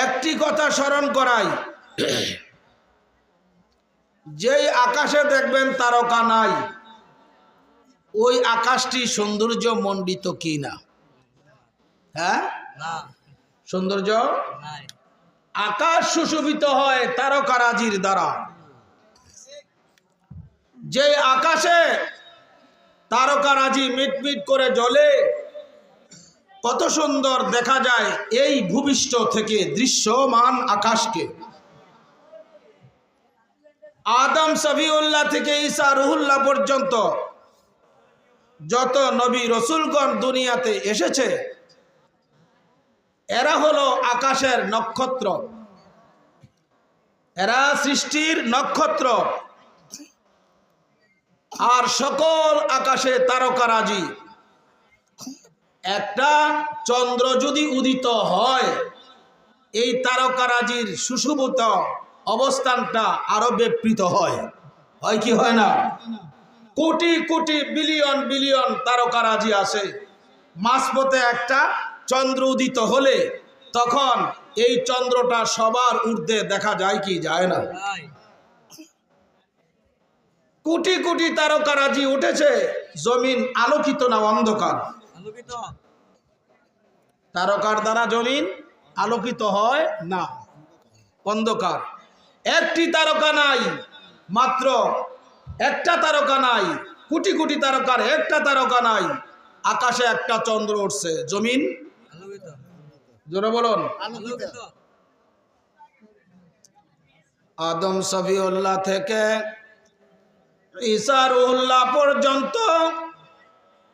একটি কথা স্মরণ করাই, যেই আকাশে দেখবেন তারকা নাই, ওই আকাশটি সৌন্দর্য মণ্ডিত কি না? হ্যাঁ, সৌন্দর্য। আকাশ সুশোভিত হয় তারকারাজির দ্বারা। যে আকাশে তারকারাজি মিটমিট করে জ্বলে, কত সুন্দর দেখা যায় এই ভূপৃষ্ঠ থেকে দৃশ্যমান আকাশকে। আদম সফিউল্লাহ থেকে ঈসা রুহুল্লাহ পর্যন্ত যত নবী রসুলগণ দুনিয়াতে এসেছে, এরা হলো আকাশের নক্ষত্র, এরা সৃষ্টির নক্ষত্র। আর সকল আকাশে তারকারাজি। একটা চন্দ্র যদি উদিত হয়, এই তারকারাজির সুশোভিত অবস্থানটা আরো ব্যাপৃত হয়। হয় কি হয় না? কোটি কোটি বিলিয়ন বিলিয়ন তারকারাজি আছে। মাঝপথে একটা চন্দ্র উদিত হলে তখন এই চন্দ্রটা সবার ঊর্ধ্বে দেখা যায় কি যায় না? কোটি কোটি তারকারাজি উঠেছে। জমিন আলোকিত না অন্ধকার? তারকার দ্বারা জমিন আলোকিত হয় না, অন্ধকার। একটি তারকা নাই, মাত্র একটা তারকা নাই। কোটি কোটি তারকার একটা তারকা নাই। আকাশে একটা চন্দ্র উঠছে, জমিন জোরে বলুন আদম সফিউল্লাহ থেকে ঈসা রুহুল্লাহ পর্যন্ত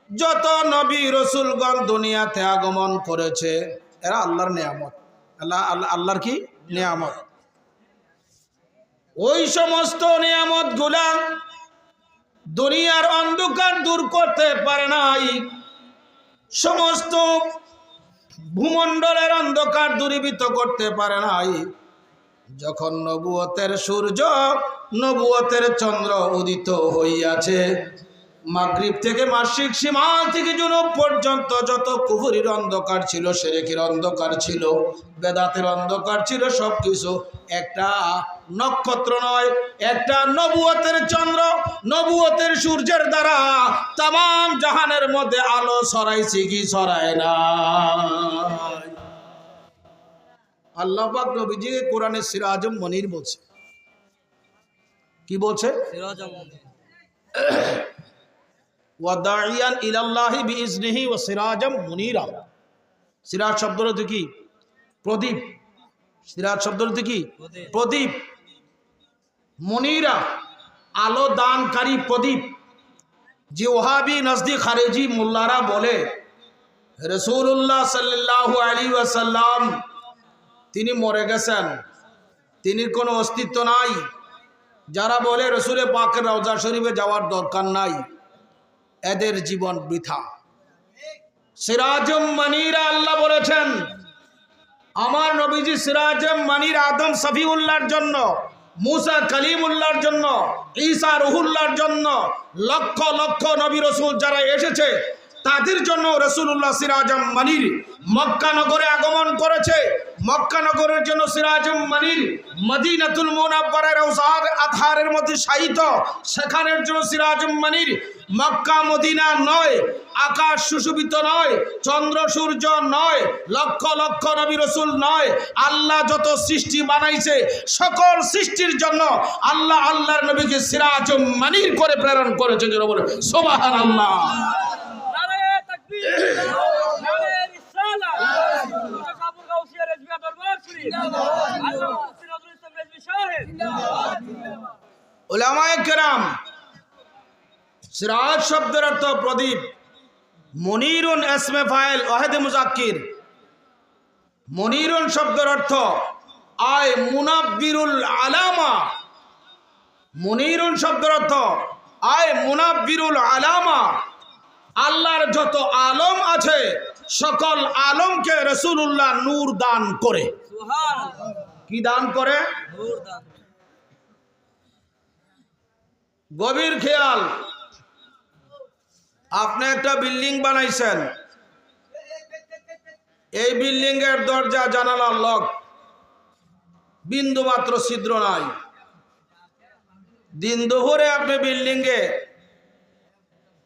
যত নবী রসুলগণ দুনিয়াতে আগমন করেছে, এরা আল্লাহর নিয়ামত। আল্লাহর কি নিয়ামত? ওই সমস্ত নিয়ামত গুলা দুনিয়ার অন্ধকার দূর করতে পারে নাই, সমস্ত ভূমণ্ডলের অন্ধকার দূরীভূত করতে পারে নাই। যখন নবুয়তের সূর্য, নবুয়তের চন্দ্র উদিত হইয়াছে, মাগরিব থেকে মাসিক সীমাল থেকে জুনুব পর্যন্ত যত কুফরির অন্ধকার ছিল, শিরকের অন্ধকার ছিল, বেদাতের অন্ধকার ছিল, সবকিছু একটা নক্ষত্র নয়, একটা নবুয়তের চন্দ্র, নবুয়তের সূর্যের দ্বারা তামাম জাহানের মধ্যে আলো ছড়াইছে কি ছড়ায় না? আল্লাহ পাক নবীজি কোরআনে সিরাজুম মুনীর বলছে। কি বলছে? সিরাজুম মুনীর। ওয়াদাইয়ান ইলাল্লাহি বিইজনিহি ওয়া সিরাজাম মুনীরা। সিরাজ শব্দের অর্থ কি? প্রদীপ। সিরাজ শব্দের অর্থ কি? প্রদীপ। মুনীরা আলো দানকারী প্রদীপ। যে ওহাবি নজদি খারেজি মোল্লারা বলে রাসূলুল্লাহ সাল্লাল্লাহু আলাইহি ওয়াসাল্লাম তিনি মরে গেছেন, তিনি কোনো অস্তিত্ব নাই, যারা বলে রসুলের পাকের রওজা শরীফে যাওয়ার দরকার নাই, এদের জীবন বৃথা। সিরাজুম মুনীরা আল্লাহ বলেছেন, আমার নবীজি সিরাজুম মুনীর আদম সফিউল্লাহর জন্য, মুসা কালিমুল্লাহর জন্য, ঈসা রুহুল্লাহর জন্য, লক্ষ লক্ষ নবী রসুল যারা এসেছে তাদের জন্য রাসূলুল্লাহ সিরাজুম মুনীর মক্কা নগরে আগমন করেছে। মক্কা নগরের জন্য সিরাজুম মুনীর মদিনাতুল মুনাওয়ারার রওজার আতহারের মধ্যে শায়িত, সেখানের জন্য সিরাজুম মুনীর। মক্কা মদিনা নয়, আকাশ সুশোভিত নয়, চন্দ্র সূর্য নয়, লক্ষ লক্ষ নবী রসুল নয়, আল্লাহ যত সৃষ্টি বানাইছে সকল সৃষ্টির জন্য আল্লাহ আল্লাহর নবীকে সিরাজুম মুনীর করে প্রেরণ করেছে। যারা বলে সুবহানাল্লাহ। উলামায়ে কেরাম, সিরাজ শব্দের অর্থ প্রদীপ, মুনীরুন ইসমে ফাইল ওয়াহিদ মুজাক্কির। মুনীরুন শব্দের অর্থ আয় মুনাব্বিরুল আলামা। মুনীরুন শব্দের অর্থ আয় মুনাব্বিরুল আলামা। আল্লাহর যত আলম আছে সকল আলমকে রাসূলুল্লাহ নূর দান করে। কি দান করে? নূর দান। গভীর খেয়াল, আপনি একটা বিল্ডিং বানাইছেন, এই বিল্ডিং এর দরজা জানালা লক, বিন্দু মাত্র ছিদ্র নাই। দিন দুপুরে আপনি বিল্ডিংয়ে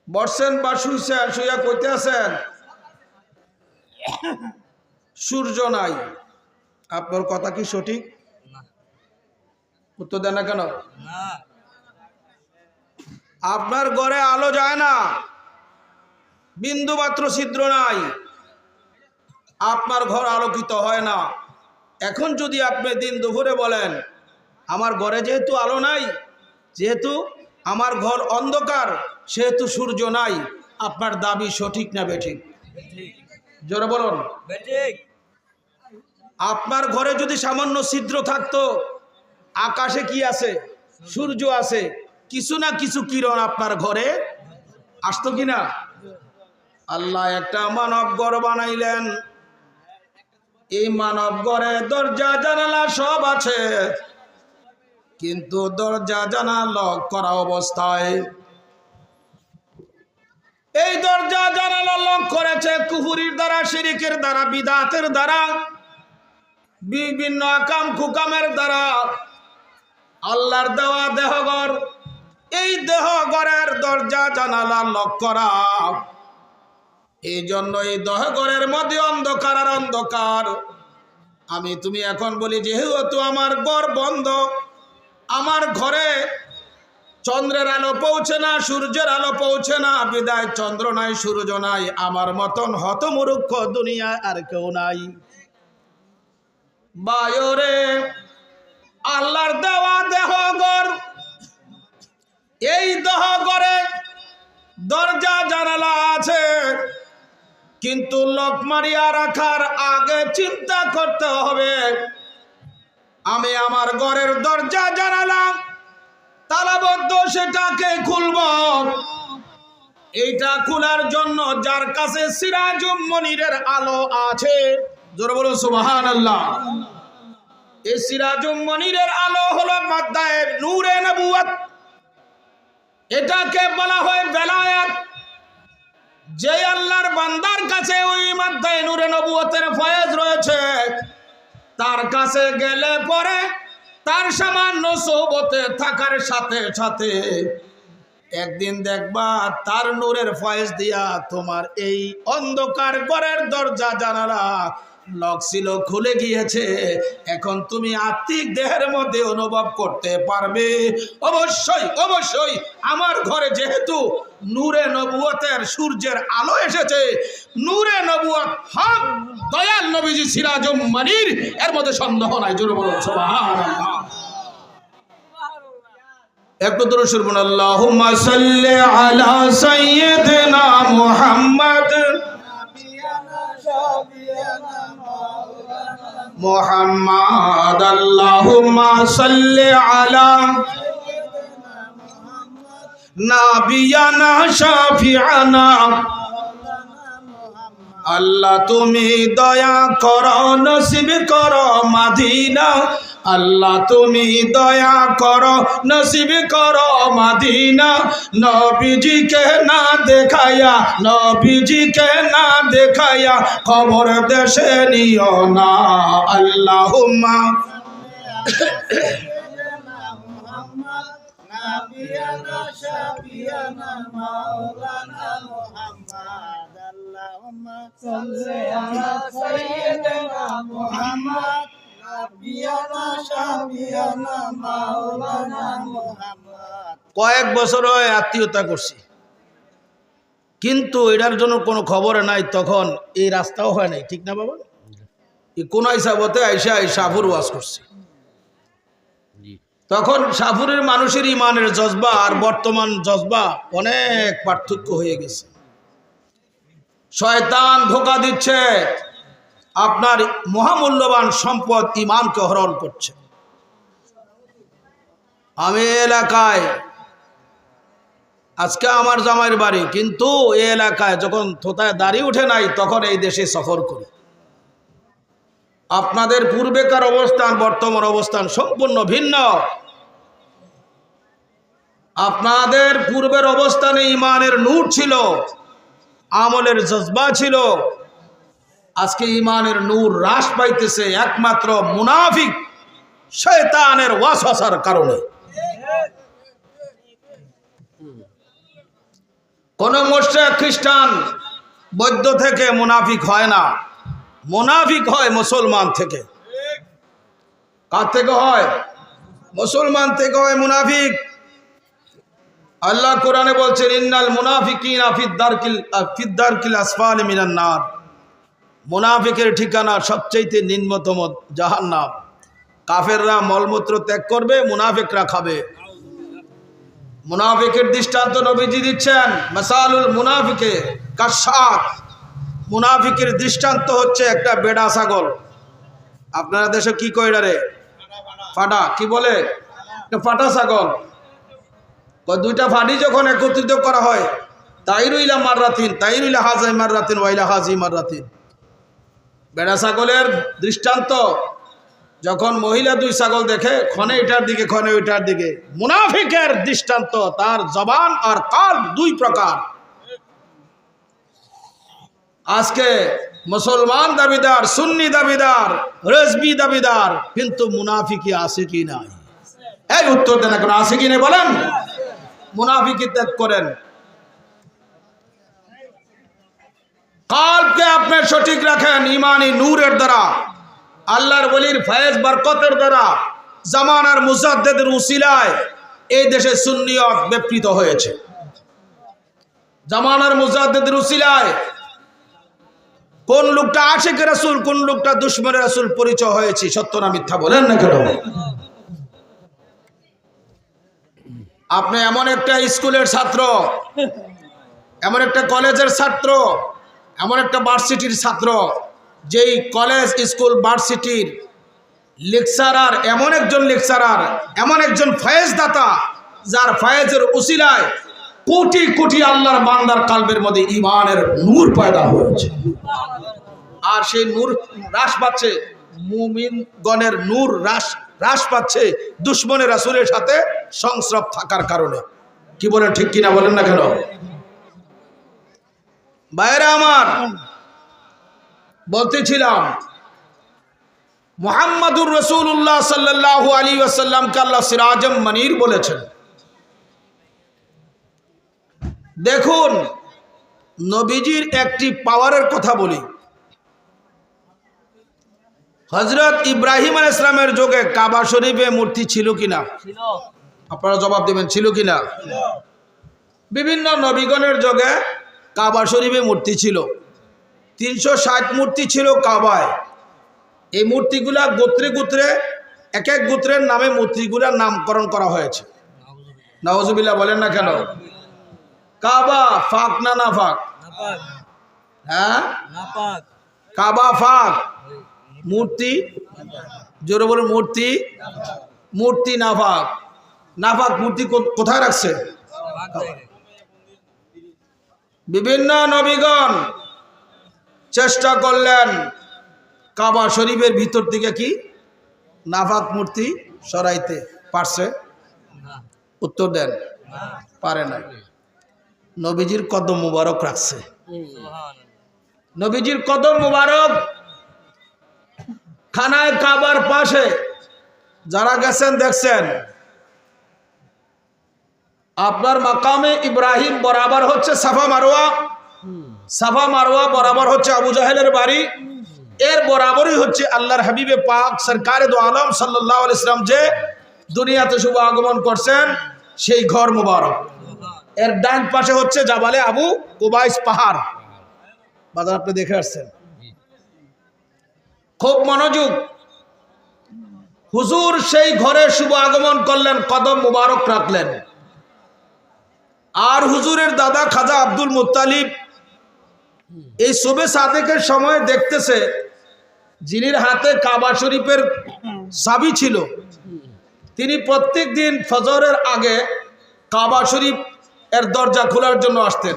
বসছেন বা শুইছেন, শুইয়া কইতে আছেন সূর্য নাই। আপনার কথা কি সঠিক? উত্তর দেন না কেন? আপনার ঘরে আলো যায় না, বিন্দু মাত্র ছিদ্র নাই, আপনার ঘর আলোকিত হয় না। এখন যদি আপনি দিন দুপুরে বলেন আমার ঘরে যেহেতু আলো নাই, যেহেতু আমার ঘর অন্ধকার, সেহেতু সূর্য নাই, আপনার দাবি সঠিক না বেঠিক? জোরে বলুন। আপনার ঘরে যদি সামান্য ছিদ্র থাকতো, আকাশে কি আছে? সূর্য আছে, কিছু না কিছু কিরণ আপনার ঘরে আসতো কিনা? আল্লাহ একটা মানব ঘর বানাইলেন, এই মানব ঘরে দরজা জানালা সব আছে, কিন্তু দরজা জানালা লক করা অবস্থায়। এই দরজা জানালা লক করেছে কুফরির দ্বারা, শিরকের দ্বারা, বিদআতের দ্বারা, বিভিন্ন আকাম কুকামের দ্বারা। আল্লাহর দেওয়া দেহঘর, এই দেহঘরের দরজা জানালা লক করা। এই জন্য এই দেহঘরের মধ্যে অন্ধকার আর অন্ধকার। আমি তুমি এখন বলি যেহেতু আমার ঘর বন্ধ, আমার ঘরে চন্দ্রের আলো পৌঁছে না, সূর্যের আলো পৌঁছে না, বিদায় চন্দ্র নাই, সূর্য নাই, আমার মতন হতমূর্খ দুনিয়ায় আর কেউ নাই। বায়রে আল্লাহর দেওয়া দেহঘর, এই দেহঘরে দরজা জানালা আছে, কিন্তু লক মারিয়া রাখার আগে চিন্তা করতে হবে আমি আমার ঘরের দরজা জানালা তালাবদ্ধ, সেটাকে খুলব। এইটা খোলার জন্য যার কাছে সিরাজুম মনিরের আলো আছে, জোরে বলুন সুবহানাল্লাহ। এই সিরাজুম মনিরের আলো হলো মাদ্দায়ে নূরে নবুয়ত, এটাকে বলা হয় বেলায়েত। যে আল্লাহর বান্দার কাছে ওই মাদ্দায়ে নূরে নবুয়তের ফয়েজ রয়েছে, তার কাছে গেলে পরে তার সামান্য সোহবতে থাকার সাথে সাথে একদিন দেখবা তার নূরের ফয়েজ দিয়া তোমার এই অন্ধকার ঘরের দরজা জানালা লক ছিল খুলে গিয়েছে। এখন তুমি আত্মিক দেহের মধ্যে অনুভব করতে পারবে অবশ্যই অবশ্যই আমার ঘরে যেহেতু নূরে নবুয়তের সূর্যের আলো এসেছে, নূরে নবুয়ত হক দয়াল নবীজি সিরাজুম মনির, এর মধ্যে সন্দেহ নাই। জোরে বলুন সুবহানাল্লাহ। একটু দরুদ শরীফ পড়ুন, আল্লাহুম্মা সাল্লি আলা সাইয়্যিদিনা মুহাম্মদ মুহাম্মদ, আল্লাহুম্মা সাল্লি আলা নাবিয়ানা শাফিআনা। আল্লাহ তুমি দয়া করো, নসিব করো মাদিনা। আল্লাহ তুমি দয়া করো, নসিব করো মাদিনা। নবীজিকে না দেখায়া, নবীজিকে না দেখায়া খবর দেশে নিও না। আল্লাহুম্মা নাবিয়ানা শাফিয়ানা মাওলানা মুহাম্মদ, আল্লাহুম্মা সাল্লি আলা সাইয়্যিদিনা মুহাম্মদ নাবিয়ানা শাফিয়ানা মাওলানা মুহাম্মদ। কয়েক বছর হয় আত্মীয়তা করছি, কিন্তু এটার জন্য কোনো খবর নাই। তখন এই রাস্তাও হয় নাই, ঠিক না বাবা? এই কোন হিসাবতে আইসা শাহপুর ওয়াজ করছে। তখন শাহপুরের মানুষের ইমানের জজবা আর বর্তমান জজবা অনেক পার্থক্য হয়ে গেছে। শয়তান ধোঁকা দিচ্ছে, আপনার মহামূল্যবান সম্পদ ইমানকে হরণ করছে। আমি এলাকায়, আজকে আমার জামাইয়ের বাড়ি, কিন্তু এই এলাকায় যখন থোতায় দাড়ি উঠে নাই তখন এই দেশে সফর করি। আপনাদের পূর্বেকার অবস্থান বর্তমান অবস্থান সম্পূর্ণ ভিন্ন। আপনাদের পূর্বের অবস্থানে ইমানের নূর ছিল, আমলের জজবা ছিল। আজকে ইমানের নূর হ্রাস পাইতেছে। একমাত্র মুনাফিক শয়তানের ওয়াসওয়াসার কারণে। কোন মুশরিক খ্রিস্টান বৌদ্ধ থেকে মুনাফিক হয় না, মুনাফিক হয় মুসলমান থেকে। কার থেকে হয়? মুসলমান থেকে হয় মুনাফিক। আল্লাহ কোরআনে বলছেন ইন্নাল মুনাফিকিনা ফিদ-দারকিল আসফালি মিনান নার। মুনাফিকের ঠিকানা সবচেয়ে নিম্নতম জাহান্নাম। কাফেররা মলমূত্র ত্যাগ করবে, মুনাফিকরা খাবে। মুনাফিকের দৃষ্টান্ত নবীজি দিচ্ছেন, মাসালুল মুনাফিকে কাশাত। মুনাফিকের দৃষ্টান্ত হচ্ছে একটা বেড়া ছাগল। আপনারা দেশে কি কয় রে? ফাটা। কি বলে? ফাটা ছাগল। দুইটা ফাটি যখন একত্রিত করা হয়, তাইরুইলা মাররাতিন, তাইরুইলা হাজাই মাররাতিন, ওয়াইলা হাজি মাররাতিন। বেড়া ছাগলের দৃষ্টান্ত, যখন মহিলা দুই ছাগল দেখে, ক্ষণে এটার দিকে ক্ষণে ওইটার দিকে। মুনাফিকের দৃষ্টান্ত, তার জবান আর কাল দুই প্রকার। আজকে মুসলমান দাবিদার, সুন্নি দাবিদার, রেজবি দাবিদার, কিন্তু মুনাফিকি আছে কি নাই? এই উত্তর দেন এখন, আছে কি নাই বলেন? মুনাফিকি ত্যাগ করেন। কালকে আপনি সঠিক রাখেন ইমানি নূরের দ্বারা, আল্লাহর ওলির ফয়েজ বরকতের দ্বারা, জামানার মুজাদ্দিদের উসিলায় এই দেশে সুন্নিয়ত বিকৃত হয়েছে। জামানার মুজাদ্দিদের উসিলায় কোন লোকটা আশিক রাসূল, কোন লোকটা দুশমন রাসূল পরিচয় হয়েছে। সত্য না মিথ্যা বলেন না কেন? আপনি এমন একটা স্কুলের ছাত্র, এমন একটা কলেজের ছাত্র, এমন একটা ভার্সিটির ছাত্র, যেই কলেজ স্কুল ভার্সিটির লেকচারার, এমন একজন লেকচারার, এমন একজন ফয়েজদাতা, যার ফয়েজের উসিলায় কোটি কোটি আল্লাহর বান্দার কালবের মধ্যে ঈমানের নূর পয়দা হয়েছে। আর সেই নূর হ্রাস পাচ্ছে, মুমিনগণের নূর হ্রাস পাচ্ছে দুশমনের রাসূলের সাথে সংস্রব থাকার কারণে। কি বলেন, ঠিক কিনা বলেন না কেন? ভাইরা আমার, বলতেছিলাম মুহাম্মাদুর রাসূলুল্লাহ সাল্লাল্লাহু আলাইহি ওয়াসাল্লামকে আল্লাহ সিরাজম মনির বলেছেন। দেখুন, নবীজির একটি পাওয়ারের কথা বলি। হযরত ইব্রাহিম আলাইহিস সালামের যুগে কাবা শরীফে মূর্তি ছিল কিনা? আপনারা জবাব দেবেন, ছিল কিনা? বিভিন্ন নবীগণের যুগে কাবা শরীফে মূর্তি ছিল। 360 মূর্তি ছিল কাবায়। এই মূর্তিগুলা গোত্রে গোত্রে, এক এক গোত্রের নামে মূর্তিগুলার নামকরণ করা হয়েছে। নাউজুবিল্লাহ বলেন না কেন? কাবা ফাক না না ফাক? হ্যাঁ, কাবা ফাক, মূর্তি জোরে বলে, মূর্তি মূর্তি নাফাক। নাফাক মূর্তি কোথায় রাখছে? বিভিন্ন নবীগণ চেষ্টা করলেন কাবা শরীফের ভিতর থেকে কি নাফাক মূর্তি সরাইতে, পারছে? উত্তর দেন, পারে না। নবীজির কদম মুবারক রাখছে। নবীজির কদম মুবারক খানায় কাবার পাশে, যারা গেছেন দেখছেন, আপনার মাকামে ইব্রাহিম বরাবর হচ্ছে সাফা মারওয়া, সাফা মারওয়া বরাবর হচ্ছে আবু জাহেলের বাড়ি, এর বরাবরই হচ্ছে আল্লাহর হাবিবে পাক সরকারে দো আলম সাল্লাল্লাহু আলাইহি ওয়াসাল্লাম যে দুনিয়াতে শুভ আগমন করছেন সেই ঘর মুবারক। এর ডান পাশে হচ্ছে জাবালে আবু কুবাইস পাহাড়। বাজার আপনি দেখে আসছেন, খুব মনোযোগ। হুজুর সেই ঘরে শুভ আগমন করলেন, কদম মুবারক রাখলেন। আর হুজুরের দাদা খাজা আব্দুল মুত্তালিব এই শোবে সাদেকের সময় দেখতেছে, যিনির হাতে কাবা শরীফের চাবি ছিল, তিনি প্রত্যেক দিন ফজরের আগে কাবা শরীফ এর দরজা খোলার জন্য আসতেন।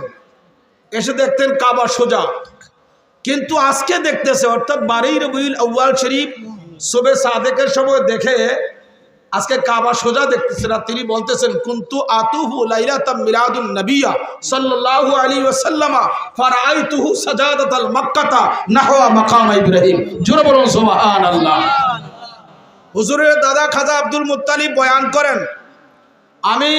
এসে দেখতেন কাবা সোজা, কিন্তু আজকে দেখতেছে, অর্থাৎ 12 রবিউল আউয়াল শরীফ শোবে সাদেকের সময় দেখে আজকে কাবা সোজা দেখতেছে না। তিনি বলতেছেন কুনতু আতুহু লাইলাতাম মিলাদুন নবিয়্যা সাল্লাল্লাহু আলাইহি ওয়াসাল্লাম ফারাআইতুহু সাজাদাতাল মক্কাতা নাহওয়া মাকাম ইব্রাহিম। জোরে বলুন সুবহানাল্লাহ। হুজুরের দাদা খাজা আব্দুল মুত্তালিব বয়ান করেন, আমি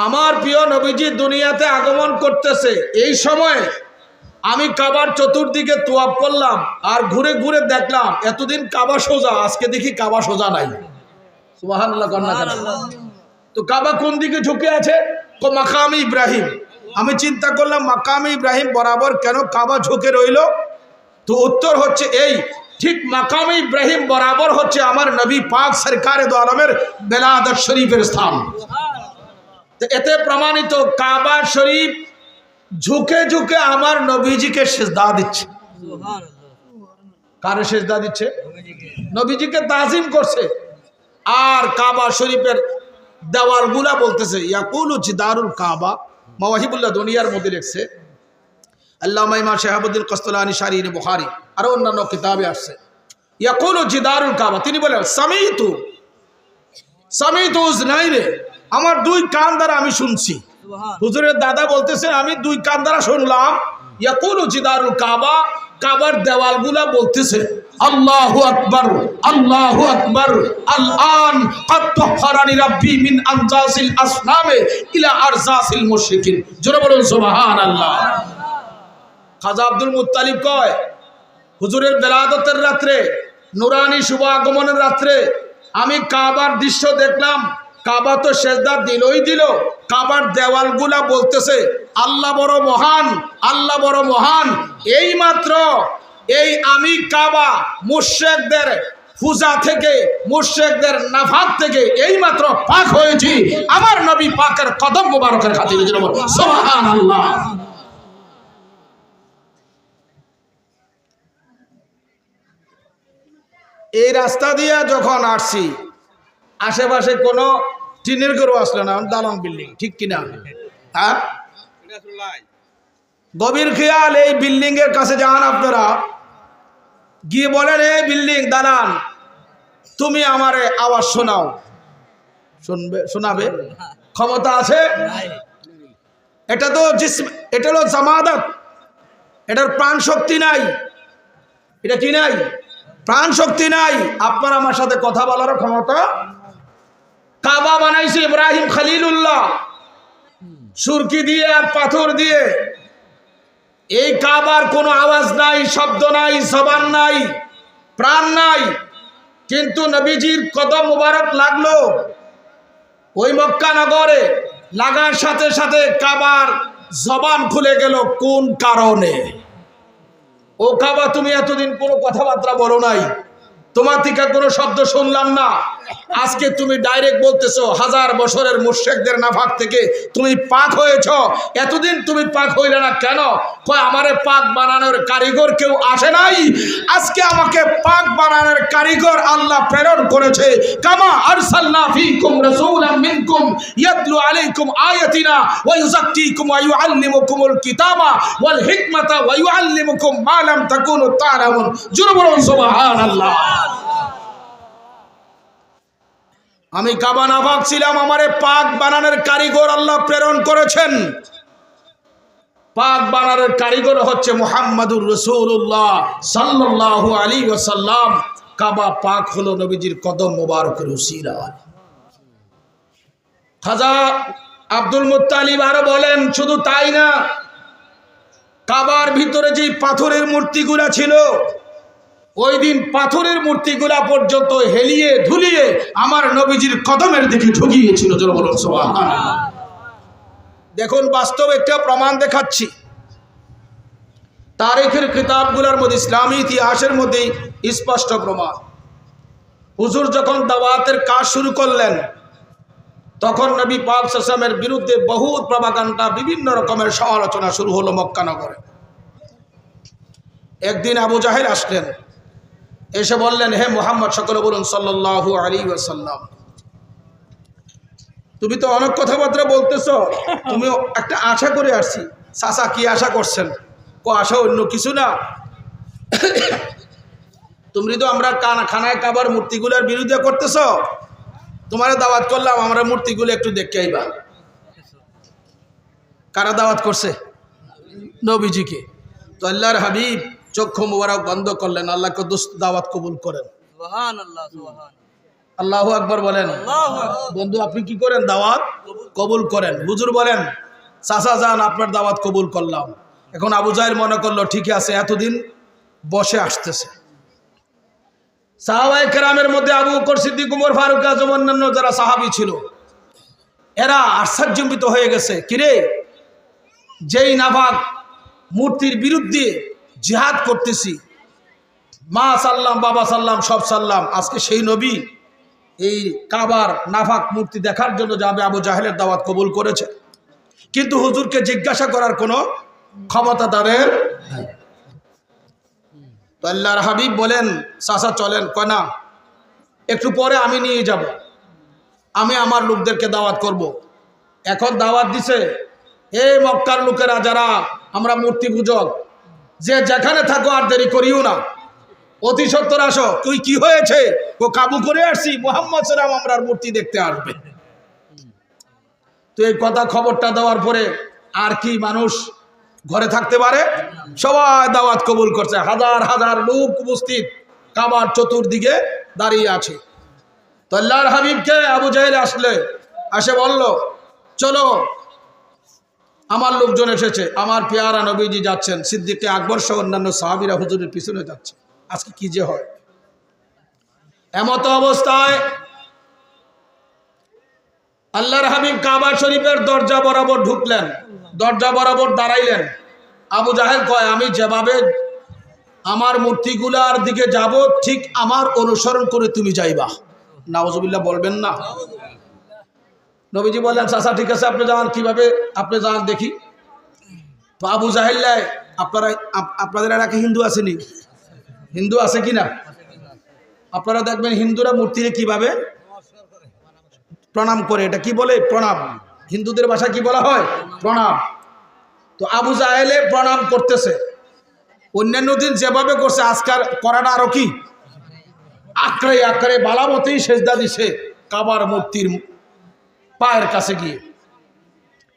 আমার প্রিয় নবীজি দুনিয়াতে আগমন করতেছে, এই সময় আমি কাবার চতুর্দিকে তোয়াফ করলাম আর ঘুরে ঘুরে দেখলাম এতদিন কাবা সোজা, আজকে দেখি কাবা সোজা নাই। সুবহানাল্লাহ। তো কাবা কোন দিকে ঝুঁকে আছে? মাকামে ইব্রাহিম। আমি চিন্তা করলাম মাকামে ইব্রাহিম বরাবর কেন কাবা ঝুঁকে রইল? তো উত্তর হচ্ছে এই, ঠিক মাকামে ইব্রাহিম বরাবর হচ্ছে আমার নবী পাক সরকারে দো আলমের বেলাদত শরীফের স্থান। তো এতে প্রমাণিত কাবা শরীফ ঝুঁকে ঝুঁকে আমার নবীজিকে সেজদা দিচ্ছে। কারে সেজদা দিচ্ছে? নবীজিকে তাজিম করছে। আর কাবা শরীফের দেওয়ালগুলা বলতেছে ইয়াকুলু জিদারুল কাবা। মাওয়াহিবুল্লাহ দুনিয়ার মধ্যে লিখছে, আল্লামা ইমাম শাহাবুদ্দিন কস্তলানি শারীর বুখারী আর অন্যান্য কিতাবে আসছে ইয়াকুলু জিদারুল কাবা। তিনি বলেন সামিতু উজনাইনে, আমার দুই কান দ্বারা আমি শুনছি। হুজুরের দাদা বলতেছে আমি দুই কান দ্বারা শুনলাম ইয়াকুলু জিদারুল কাবা, কাবার দেওয়ালগুলা বলতেছে আল্লাহু আকবার আল্লাহু আকবার আলআন ক্বাদ তাহহারানি রাব্বি মিন আনজাসিল আসনামে ইলা আরজাসিল মুশরিকিন। জোরে বলুন সুবহানাল্লাহ। খাজা আব্দুল মুত্তালিব কয়, হুজুরের বেলাদতের রাত্রে, নুরানি শুভ আগমনের রাত্রে আমি কাবার দৃশ্য দেখলাম। কাবা তো সেজদা দিলই দিল, কাবার দেওয়ালগুলা বলতেছে আল্লাহ বড় মহান, আল্লাহ বড় মহান। এই মাত্র এই আমি কাবা মুশরিকদের পূজা থেকে, মুশরিকদের নাফাক থেকে এই মাত্র পাক হয়েছি আমার নবী পাকের কদম মোবারকের খাতিরে। সুবহানাল্লাহ। এই রাস্তা দিয়া যখন আসছি আশেপাশে কোনো টিনের ঘরও আসলো না, দালান বিল্ডিং, ঠিক কিনা? হ্যাঁ, গভীর খেয়াল। এই বিল্ডিং এর কাছে যান আপনারা, গিয়ে বলেন এই বিল্ডিং দালান তুমি আমারে আওয়াজ শোনাও। শোনাবে ক্ষমতা আছে? এটা তো এটা হলো জামাদাত, এটার প্রাণ শক্তি নাই। এটা কি নাই? প্রাণ শক্তি নাই। আপনার আমার সাথে কথা বলার ক্ষমতা। কাবা বানাইছে ইব্রাহিম খলিলুল্লাহ সুরকি দিয়ে আর পাথর দিয়ে। এই কাবার কোনো আওয়াজ নাই, শব্দ নাই, জবান নাই, প্রাণ নাই। কিন্তু নবীজির কদম মুবারক লাগলো ওই মক্কা নগরে, লাগার সাথে সাথে কাবার জবান খুলে গেল। কোন কারণে? ও কাবা তুমি এতদিন কোনো কথাবার্তা বলো নাই, তোমার থেকে কোনো শব্দ শুনলাম না, আজকে তুমি ডাইরেক্ট বলতেছো হাজার বছরের মুশরিকদের নাফাক থেকে তুমি পাক হয়েছ। এতদিন তুমি পাক হইলে না কেন? কয় আমারে পাক বানানোর কারিগর কেউ আসে নাই, আজকে আমাকে পাক বানানোর কারিগর আল্লাহ প্রেরণ করেছে। কামা আরসালনা ফীকুম রাসূলাম মিনকুম ইয়াতলু আলাইকুম আয়াতিনা ওয়া ইউযাক্কিকুম ওয়া ইউআল্লিমুকুমুল কিতাবা ওয়াল হিকমাতা ওয়া ইউআল্লিমুকুম মা লাম তাকুনু তা'লামুন। জোরে বলুন সুবহানাল্লাহ। আমি কাবা নাফাক ছিলাম, আমারে পাক বানানোর কারিগর আল্লাহ প্রেরণ করেছেন। পাক বানানোর কারিগর হচ্ছে মুহাম্মাদুর রাসূলুল্লাহ সাল্লাল্লাহু আলাইহি ওয়াসাল্লাম। কাবা পাক হলো নবীজির কদম মোবারকের উসিলায়। খাজা আব্দুল মুত্তালিব আরো বলেন, শুধু তাই না, কাবার ভিতরে যে পাথরের মূর্তিগুলা ছিল, ওই দিন পাথরের মূর্তিগুলা পর্যন্ত হেলিয়ে ধুলিয়ে আমার নবীজির কদমের দিকে ঝুঁকিয়েছিল। জোরে বলুন সুবহানাল্লাহ। দেখুন বাস্তব একটা প্রমাণ দেখাচ্ছি। তারিখের কিতাবগুলোর মধ্যে, ইসলামী ইতিহাসের মধ্যে স্পষ্ট প্রমাণ। হুজুর যখন দাওয়াতের কাজ শুরু করলেন, তখন নবী পাক সাল্লাল্লাহু আলাইহি ওয়াসাল্লামের বিরুদ্ধে বহু প্রপাগান্ডা, বিভিন্ন রকমের সমালোচনা শুরু হলো মক্কা নগরে। একদিন আবু জাহেল আসলেন, এসে বললেন, হে মুহাম্মদ, সকলে বলুন সাল্লাল্লাহু আলাইহি ওয়াসাল্লাম, তুমি তো অনেক কথাবার্তা বলতেছো, তুমি একটা আশা করে আসছি। চাচা কি আশা করছেন? আশা অন্য কিছু না, তুমি তো আমরা খানায় কাবার মূর্তিগুলোর বিরুদ্ধে করতেছ, তোমার দাওয়াত করলাম আমরা মূর্তিগুলো একটু দেখে আইবা। কারা দাওয়াত করছে? নবীজিকে। তো আল্লাহর হাবিব চক্ষু মুবারক বন্ধ করলেন, আল্লাহকে দাওয়াত কবুল করেন। সুবহানাল্লাহ সুবহানাল্লাহ। আল্লাহু আকবার বলেন। আল্লাহু আকবার। বন্ধু আপনি কি করেন? দাওয়াত কবুল করেন। হুজুর বলেন চাচা যান আপনার দাওয়াত কবুল করলাম। এখন আবু জাহেল মনে করলো ঠিক আছে, এতদিন বসে আসতেছে। সাহাবায়ে কেরামের মধ্যে আবু বকর সিদ্দিক, উমর ফারুক, আজম অন্যান্য যারা সাহাবী ছিল এরা আশ্চর্যজনিত হয়ে গেছে। কিরে, যেই নাফাক মূর্তির বিরুদ্ধে জিহাদ করতেছি, মা সাল্লাম বাবা সাল্লাম সব সাল্লাম, আজকে সেই নবী এই কাবার নাফাক মূর্তি দেখার জন্য যাবে। আবু জাহেলের দাওয়াত কবুল করেছে, কিন্তু হুজুরকে জিজ্ঞাসা করার কোনো ক্ষমতা তাদের নাই। তো আল্লাহর হাবিব বলেন চাচা চলেন। কয় না, একটু পরে আমি নিয়ে যাব, আমি আমার লোকদেরকে দাওয়াত করব। এখন দাওয়াত দিছে এই মক্কার লোকেরা যারা আমরা মূর্তি পূজক, যে যেখানে থাকো আর দেরি করিও না, অতি সত্তর আসো। তুই কি হয়েছে? ও কাবু করে আসছি, মুহাম্মদ সাল্লাম আমরার মূর্তি দেখতে আসবে। তো এই কথা খবরটা দেওয়ার পরে আর কি মানুষ ঘরে থাকতে পারে? সবাই দাওয়াত কবুল করছে, হাজার হাজার লোক উপস্থিত কাবার চতুর্দিকে দাঁড়িয়ে আছে। তো আল্লাহর হাবিবকে আবু জাহেল আসে বলল চলো, আমার লোকজন এসেছে, আমার পেয়ারা নবীজি যাচ্ছেন, সিদ্দিকে আকবর সহ অন্যান্য সাহাবীরা হুজুরের পিছনে যাচ্ছে। আজকে কি যে হয়। এমত অবস্থায় আল্লাহর হাবিব কাবা শরীফের দরজা বরাবর ঢুকলেন, দরজা বরাবর দাঁড়াইলেন। আবু জাহেল কয় আমি যেভাবে আমার মূর্তিগুলার দিকে যাব ঠিক আমার অনুসরণ করে তুমি যাইবা। নাউজুবিল্লাহ বলবেন না। নবীজি বললেন চাচা ঠিক আছে, আপনি যান, কিভাবে আপনি যান দেখি। তো আবু জাহেল আপনাদের এলাকায় হিন্দু আসেনি? হিন্দু আছে কিনা? আপনারা দেখবেন হিন্দুরা মূর্তিরে কিভাবে প্রণাম করে। এটা কি বলে? প্রণাম। হিন্দুদের ভাষায় কি বলা হয়? প্রণাম। তো আবু জাহেলে প্রণাম করতেছে, অন্যান্য দিন যেভাবে করছে আজকাল করাটা আরো কি আঁকড়ে আঁকড়ে বালামতেই সেজদা দিছে কাবার মূর্তির পায়ের কাছে গিয়ে।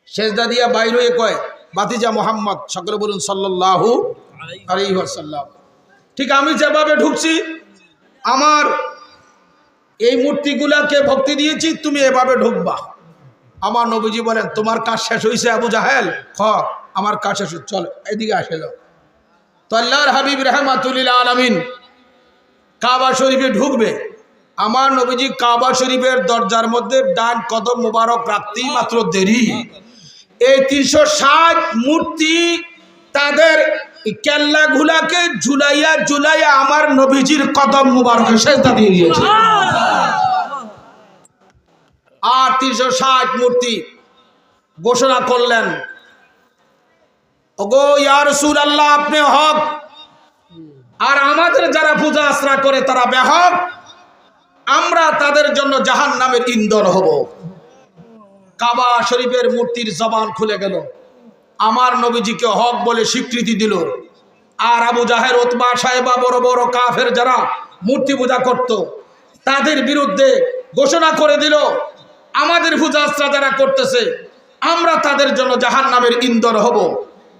সেজদা দিয়া বাইরে কয় বাতিজা মোহাম্মদ, সকলে বলুন সাল্লাল্লাহু আলাইহি ওয়াসাল্লাম। ঠিক আমি যেভাবে ঢুকছি, আমার এই মূর্তিগুলাকে ভক্তি দিয়েছি, তুমি এভাবে ঢুকবা। আমার নবীজি বলেন তোমার কাজ শেষ হয়েছে আবু জাহেল? আমার কাজ শেষ, চল এদিকে আসে যাও। তো আল্লাহর হাবিব রাহমাতুল আলামিন কাবা শরীফে ঢুকবে। আমার নবীজি কাবা শরীফের দরজার মধ্যে ডান কদম মোবারক রাখতেই মাত্র দেরি, এই 360 মূর্তি তাদের কেল্লা গুলাকে ঝুলাইয়া ঝুলাইয়া আমার নবীজির কদম মুবারকে সেজদা দিয়ে দিয়েছে। আর 360 মূর্তি ঘোষণা করলেন ওগো ইয়া রাসূলুল্লাহ আপনি হক, আর আমাদের যারা পূজা আশ্রা করে তারা বেহক, আমরা তাদের জন্য জাহান্নামের ইন্ধন হব। কাবা শরীফের মূর্তির জবান খুলে গেল, আমার নবীজিকে হক বলে স্বীকৃতি দিল। আর আবু জাহেল, উতবা, সাইবা, বড় বড় কাফের যারা মূর্তি পূজা করত তাদের বিরুদ্ধে ঘোষণা করে দিল আমাদের পূজা আশ্রা যারা করতেছে আমরা তাদের জন্য জাহান্নামের ইন্ধন হব।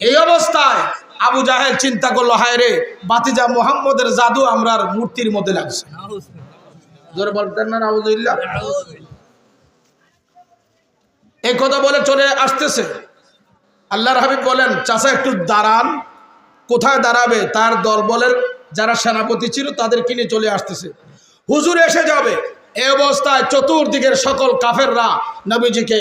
এই অবস্থায় আবু জাহেল চিন্তা করলো হায় রে, বাতিজা মুহাম্মদের জাদু আমরার মূর্তির মধ্যে লাগছে। জোরে বলতেন না নাউজুবিল্লাহ। এই কথা বলে চলে আসতেছে। আল্লাহর হাবিব বলেন চাচা একটু দাঁড়ান। কোথায় দাঁড়াবে? তার দলবলের যারা সেনাপতি ছিল তাদেরকে নিয়ে চলে আসতেছে। হুজুর এসে যাবে। এই অবস্থায় চতুর্দিকের সকল কাফেররা নবীজিকে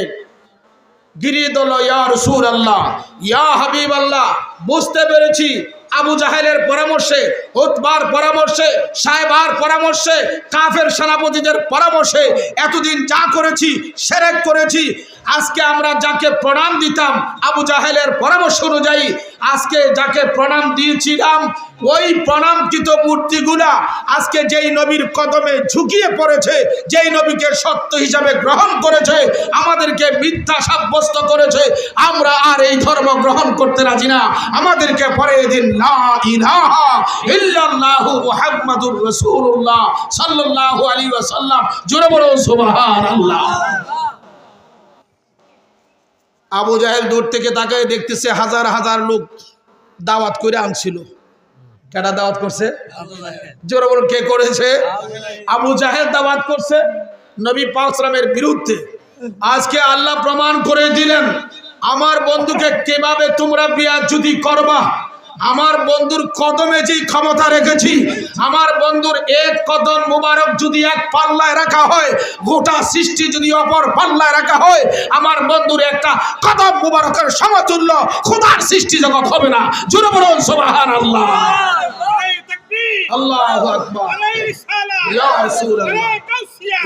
গিরিয়ে দিল, ইয়া রাসূলুল্লাহ, ইয়া হাবিবাল্লাহ। বুঝতে পেরেছি আবু জাহেলের পরামর্শে, উতবার পরামর্শে, সাইবার পরামর্শে, কাফের সেনাপতিদের পরামর্শে এতদিন যা করেছি শিরক করেছি। আজকে আমরা যাকে প্রণাম দিতাম আবু জাহেলের পরামর্শ অনুযায়ী আজকে যাকে প্রণাম দিয়েছিলাম ওই প্রণামকৃত মূর্তিগুলা আজকে যেই নবীর কদমে ঝুঁকিয়ে পড়েছে, যেই নবীকে সত্য হিসাবে গ্রহণ করেছে, আমাদেরকে মিথ্যা সাব্যস্ত করেছে, আমরা আর এই ধর্ম গ্রহণ করতে রাজি না। আমাদেরকে পরে দিন লা ইলাহা ইল্লাল্লাহু মুহাম্মাদুর রাসূলুল্লাহ সাল্লাল্লাহু আলাইহি ওয়াসাল্লাম। জোরে বলো সুবহানাল্লাহ। আবু জাহেল দূর থেকে তাকায় দেখতেছে হাজার হাজার লোক দাওয়াত করে আনছিল। কেডা দাওয়াত করছে? আবু জাহেল। জোরে বলুন কে করেছে? আবু জাহেল দাওয়াত করছে নবী পাক সাল্লামের বিরুদ্ধে। আজকে আল্লাহ প্রমাণ করে দিলেন আমার বন্ধুকে কিভাবে তোমরা বেয়াজ্জতি করবা। আমার বন্ধুর কদমে যে ক্ষমতা রেখেছি, আমার বন্ধুর এক কদম মুবারক যদি এক পাল্লায় রাখা হয়, গোটা সৃষ্টি যদি অপর পাল্লায় রাখা হয়, আমার বন্ধুর একটা কদম মুবারকের সমতুল্য খোদার সৃষ্টি জগৎ হবে না। জোরে বলুন সুবহানাল্লাহ। আল্লাহু আকবার। ইয়া রাসূলুল্লাহ,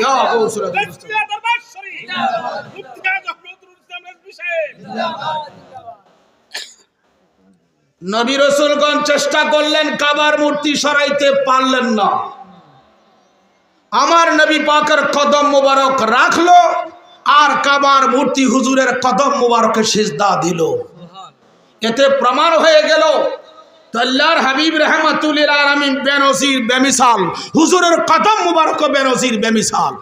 ইয়া রাসূলুল্লাহ। নবী রাসূলগণ চেষ্টা করলেন, কাবার মূর্তি সরাইতে পারলেন না। আমার নবী পাকের কদম মুবারক রাখলো আর কাবার মূর্তি হুজুরের কদম মুবারকে সিজদা দিল। এতে প্রমাণ হয়ে গেল আল্লাহর হাবিব রাহমাতুল লিল আলামিন বেনজির বেমিসাল, হুজুরের কদম মুবারক বেনজির বেমিসাল।